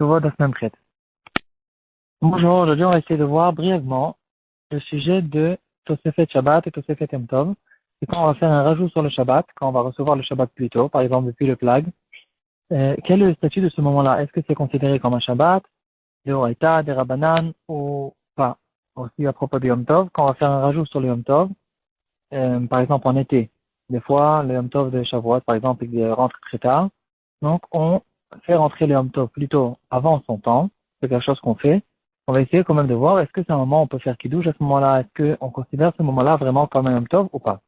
Bonjour, aujourd'hui on va essayer de voir brièvement le sujet de Tosefet Shabbat et Tosefet Yom Tov. C'est quand on va faire un rajout sur le Shabbat, quand on va recevoir le Shabbat plus tôt, par exemple depuis le Plag. Quel est le statut de ce moment-là? Est-ce que c'est considéré comme un Shabbat, des Oraïta, des Rabbanan ou pas? Aussi à propos du Yom Tov, quand on va faire un rajout sur le Yom Tov, par exemple en été, des fois le Yom Tov de Shavuot par exemple il rentre très tard, donc on fait rentrer le Yom Tov plutôt avant son temps, c'est quelque chose qu'on fait. On va essayer quand même de voir est-ce que c'est un moment où on peut faire Kiddush à ce moment-là, est-ce qu'on considère ce moment-là vraiment comme un Yom Tov ou pas.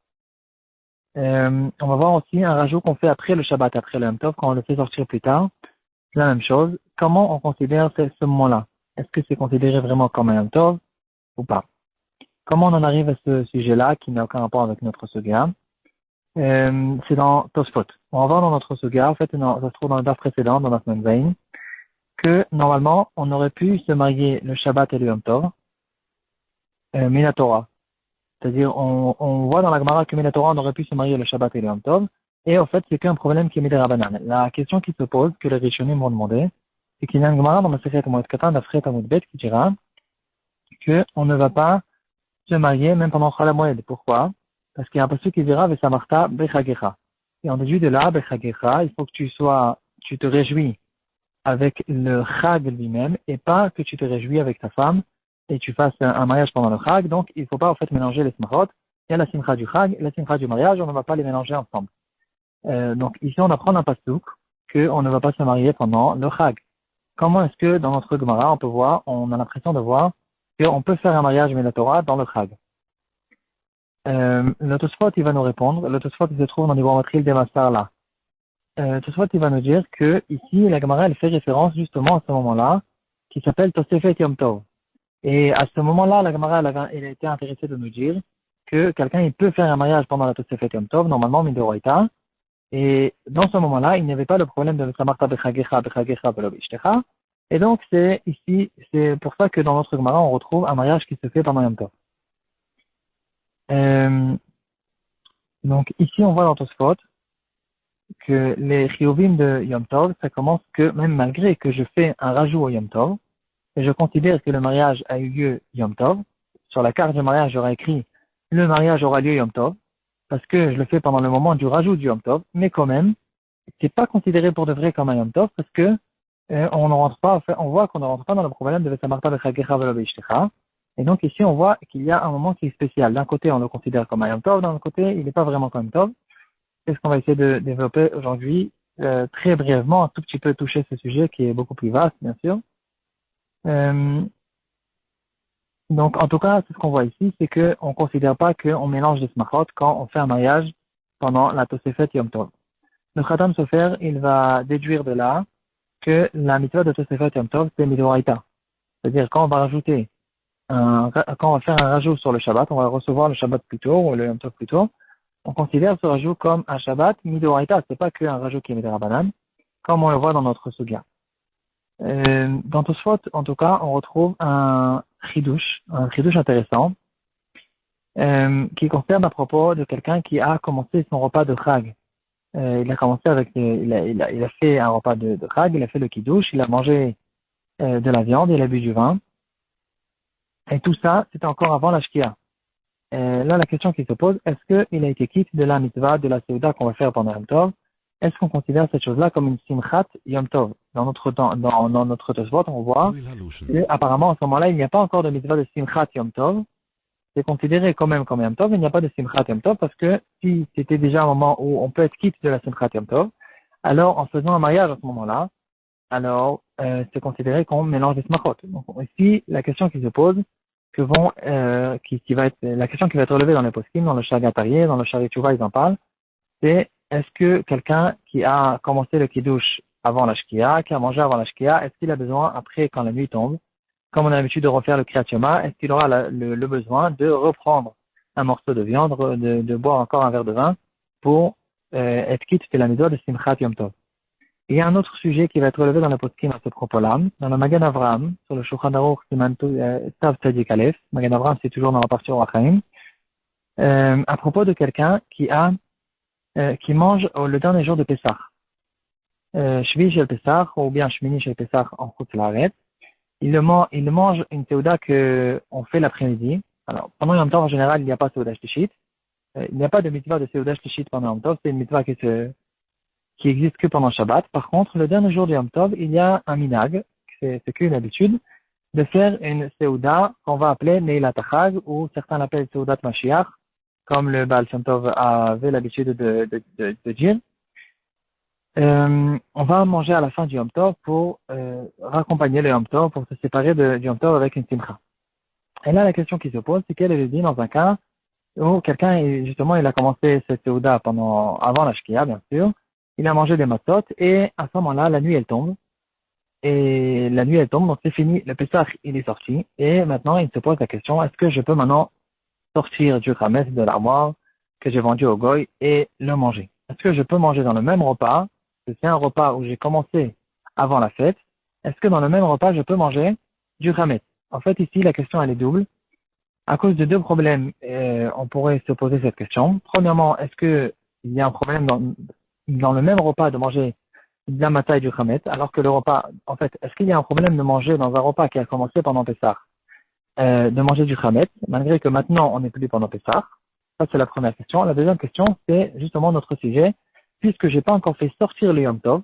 On va voir aussi un rajout qu'on fait après le Shabbat, après le Yom Tov, quand on le fait sortir plus tard, c'est la même chose. Comment on considère ce moment-là? Est-ce que c'est considéré vraiment comme un Yom Tov ou pas? Comment on en arrive à ce sujet-là qui n'a aucun rapport avec notre sugia? C'est dans Tosfot. On va voir dans notre suga, en fait, ça se trouve dans le daf précédent, dans la semaine veille, que normalement, on aurait pu se marier le Shabbat et le Yom Tov, Minatora. C'est-à-dire, on voit dans la Gemara que Minatora, on aurait pu se marier le Shabbat et le Yom Tov, et en fait, c'est qu'un problème qui est mis des Rabbanan. La question qui se pose, que les Rishonim m'ont demandé, c'est qu'il y a une Gemara dans le Sechet Moed Katan, d'Afret Amud Bet, qui dira qu'on ne va pas se marier même pendant Chol HaMoed. Pourquoi? Parce qu'il y a un passage qui dira Vesamarta Bechagecha. Et on déduit de là, Bechagecha, il faut que tu te réjouis avec le Chag lui-même et pas que tu te réjouis avec ta femme et tu fasses un mariage pendant le Chag. Donc, il ne faut pas en fait mélanger les Smachot. Il y a la Simcha du Chag et la Simcha du mariage, on ne va pas les mélanger ensemble. Donc, ici, on apprend un pasouk qu'on ne va pas se marier pendant le Chag. Comment est-ce que dans notre Gemara, on peut voir, on a l'impression de voir qu'on peut faire un mariage mais la Torah dans le Chag? Le Tosfot, il va nous répondre. Le Tosfot, il se trouve dans les Matril des Massar là. Tosfot, il va nous dire que ici, la Gemara, elle fait référence justement à ce moment-là, qui s'appelle Tosefet Yom Tov. Et à ce moment-là, la Gemara, elle a été intéressée de nous dire que quelqu'un, il peut faire un mariage pendant la Tosefet Yom Tov, normalement, Midoraita. Et dans ce moment-là, il n'y avait pas le problème de Samarta Bechagecha, Bechagecha, Velo Bishtecha. Et donc, c'est ici, c'est pour ça que dans notre Gemara, on retrouve un mariage qui se fait pendant Yom Tov. Donc ici, on voit dans Tosfot que les chiyuvim de Yom Tov, ça commence que même malgré que je fais un rajout au Yom Tov, et je considère que le mariage a eu lieu Yom Tov, sur la carte de mariage, j'aurais écrit le mariage aura lieu Yom Tov, parce que je le fais pendant le moment du rajout du Yom Tov, mais quand même, c'est pas considéré pour de vrai comme un Yom Tov, parce que on ne rentre pas, enfin, on voit qu'on ne rentre pas dans le problème de Vesamarta Bechagecha Velo Beishtecha. Et donc ici, on voit qu'il y a un moment qui est spécial. D'un côté, on le considère comme un Yom Tov, d'un autre côté, il n'est pas vraiment comme Yom Tov. C'est ce qu'on va essayer de développer aujourd'hui, très brièvement, un tout petit peu toucher ce sujet qui est beaucoup plus vaste, bien sûr. Euh, donc, en tout cas, c'est ce qu'on voit ici, c'est qu'on ne considère pas qu'on mélange des smachot quand on fait un mariage pendant la Tosefet Yom Tov. Le Khatam Sofer, il va déduire de là que la mitzvah de Tosefet Yom Tov, c'est Midoraita. C'est-à-dire, quand on va rajouter quand on va faire un rajout sur le Shabbat, on va recevoir le Shabbat plus tôt, ou le Yom Tov plus tôt, on considère ce rajout comme un Shabbat Midoraita. C'est pas qu'un rajout qui est Midorabanan, comme on le voit dans notre Sugya. Dans Tosfot, en tout cas, on retrouve un chidouche intéressant, qui concerne à propos de quelqu'un qui a commencé son repas de Chag. Il a commencé avec, il a fait un repas de Chag, il a fait le kiddush, il a mangé de la viande, il a bu du vin, et tout ça, c'était encore avant la Shkia. Là, la question qui se pose, est-ce qu'il a été quitte de la mitzvah, de la Seuda qu'on va faire pendant Yom Tov? Est-ce qu'on considère cette chose-là comme une simchat Yom Tov? Dans notre Tosfot, on voit qu'apparemment, à ce moment-là, il n'y a pas encore de mitzvah de simchat Yom Tov. C'est considéré quand même comme Yom Tov, mais il n'y a pas de simchat Yom Tov parce que si c'était déjà un moment où on peut être quitte de la simchat Yom Tov, alors en faisant un mariage à ce moment-là, alors c'est considéré qu'on mélange des smachot. Donc ici, la question qui se pose, qui va être la question qui va être relevée dans les poskim, dans le Shagatarié, dans le Sharitouva, ils en parlent, c'est est-ce que quelqu'un qui a commencé le kiddush avant la shkia, qui a mangé avant la shkia, est-ce qu'il a besoin, après, quand la nuit tombe, comme on a l'habitude de refaire le kriyat shema, est-ce qu'il aura le besoin de reprendre un morceau de viande, de boire encore un verre de vin pour être quitte de la mitzvah de Simchat Yom Tov? Il y a un autre sujet qui va être relevé dans la poskim à ce propos-là, dans le Magen Avraham, sur le Shulchan Aruch Siman Tav Tzadik Aleph. Magen Avraham, c'est toujours dans la partie Orachaim. À propos de quelqu'un qui mange le dernier jour de Pessah. Shvi shel Pesach ou bien Shmini shel Pesach en Chutz La'aretz. Il mange une Seuda que on fait l'après-midi. Alors, pendant Yom Tov, en général, il n'y a pas Seuda Shlishit. Il n'y a pas de mitzvah de Seuda Shlishit pendant Yom Tov. C'est une mitzvah qui existe que pendant Shabbat. Par contre, le dernier jour de Yom Tov, il y a un minag, c'est qu'une habitude, de faire une Seuda qu'on va appeler Neilat Chag, ou certains l'appellent Seudat Mashiach, comme le Baal Shem Tov avait l'habitude de dire. On va manger à la fin du Yom Tov pour raccompagner le Yom Tov, pour se séparer du Yom Tov avec une simcha. Et là, la question qui se pose, c'est quel est le din dans un cas où quelqu'un, justement, il a commencé cette Seuda avant la Shkia, bien sûr. Il a mangé des matzot et à ce moment-là, la nuit, elle tombe. Et la nuit, elle tombe, donc c'est fini. Le Pesach, il est sorti. Et maintenant, il se pose la question, est-ce que je peux maintenant sortir du Hametz de l'armoire que j'ai vendu au Goy et le manger? Est-ce que je peux manger dans le même repas? C'est un repas où j'ai commencé avant la fête. Est-ce que dans le même repas, je peux manger du Hametz? En fait, ici, la question, elle est double. À cause de deux problèmes, on pourrait se poser cette question. Premièrement, est-ce que il y a un problème dans le même repas de manger de la matzah et du chametz, alors que le repas, en fait, est-ce qu'il y a un problème de manger dans un repas qui a commencé pendant Pessah, de manger du chametz, malgré que maintenant on n'est plus pendant Pessah? Ça, c'est la première question. La deuxième question, c'est justement notre sujet. Puisque j'ai pas encore fait sortir le Yom Tov,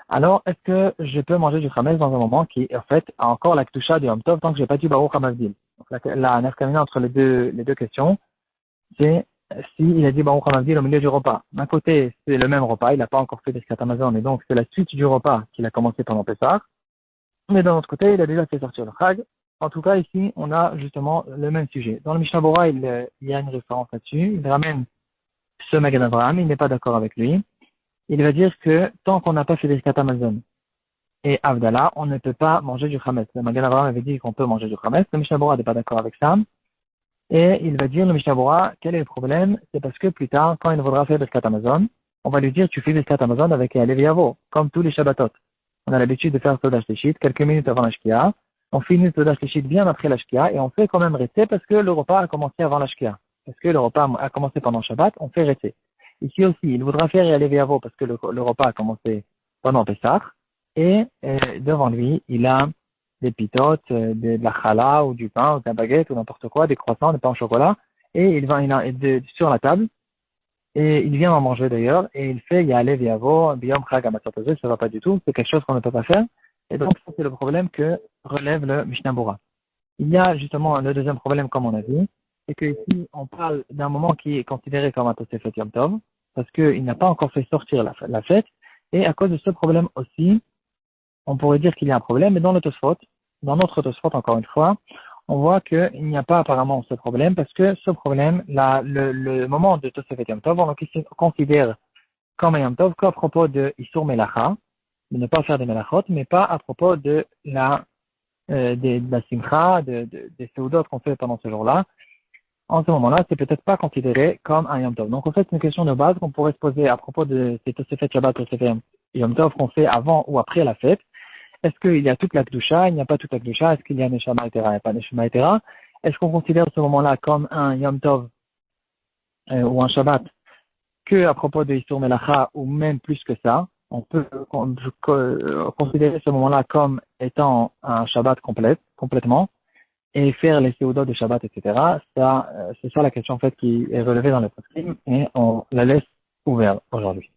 alors est-ce que je peux manger du chametz dans un moment qui, en fait, a encore la ktusha du Yom Tov tant que j'ai pas dit Baruch Hamavdil? Donc, la nafkamina entre les deux questions, c'est s'il a dit Baruch Hamavdil au milieu du repas. D'un côté, c'est le même repas, il n'a pas encore fait Birkat Hamazon, et donc c'est la suite du repas qu'il a commencé pendant Pessah. Mais d'un autre côté, il a déjà fait sortir le Chag. En tout cas, ici, on a justement le même sujet. Dans le Mishnah Bora, il y a une référence là-dessus. Il ramène ce Magen Avraham, il n'est pas d'accord avec lui. Il va dire que tant qu'on n'a pas fait Birkat Hamazon et Avdallah, on ne peut pas manger du Chametz. Le Magen Avraham avait dit qu'on peut manger du Chametz. Le Mishnah Bora n'est pas d'accord avec ça. Et il va dire, le Mishnah Bora, quel est le problème? C'est parce que plus tard, quand il voudra faire Birkat Hamazon, on va lui dire, tu fais Birkat Hamazon avec Alev Yavo, comme tous les Shabbatot. On a l'habitude de faire Sodash Leshit quelques minutes avant la Shkia. On finit Sodash Leshit bien après la Shkia et on fait quand même rester parce que le repas a commencé avant la Shkia. Parce que le repas a commencé pendant Shabbat, on fait rester. Ici aussi, il voudra faire Alev Yavo parce que le repas a commencé pendant Pessah. Et devant lui, il a des pitotes, de la challah ou du pain ou de la baguette ou n'importe quoi, des croissants, des pains au chocolat. Et il a sur la table. Et il vient en manger d'ailleurs, et il fait Ya'alev Yavo, Biyom Chag Hamatzot, ça va pas du tout, c'est quelque chose qu'on ne peut pas faire. Et donc, ça c'est le problème que relève le Mishnah Bora. Il y a justement le deuxième problème, comme on a dit, c'est que ici, on parle d'un moment qui est considéré comme un Tosefet Yom Tov, parce qu'il n'a pas encore fait sortir la fête, et à cause de ce problème aussi, on pourrait dire qu'il y a un problème, mais dans notre Tosfot encore une fois, on voit qu'il n'y a pas apparemment ce problème, parce que ce problème, le moment de Tosefet Yom Tov, on le considère comme un Yom Tov qu'à propos de Isur Melacha, de ne pas faire des Melachot, mais pas à propos de la Simcha, des Seudot qu'on fait pendant ce jour-là. En ce moment-là, c'est peut-être pas considéré comme un Yom Tov. Donc en fait, c'est une question de base qu'on pourrait se poser à propos de ces Tosefet Shabbat, Tosefet Yom Tov qu'on fait avant ou après la fête. Est-ce qu'il y a toute la Kedusha? Il n'y a pas toute la Kedusha? Est-ce qu'il y a Neshama Etera et pas Neshama Etera? Est-ce qu'on considère ce moment-là comme un Yom Tov ou un Shabbat que à propos de Isur Melacha ou même plus que ça? On peut considérer ce moment-là comme étant un Shabbat complètement et faire les Seudot de Shabbat, etc. Ça, c'est ça la question en fait qui est relevée dans le poskim et on la laisse ouverte aujourd'hui.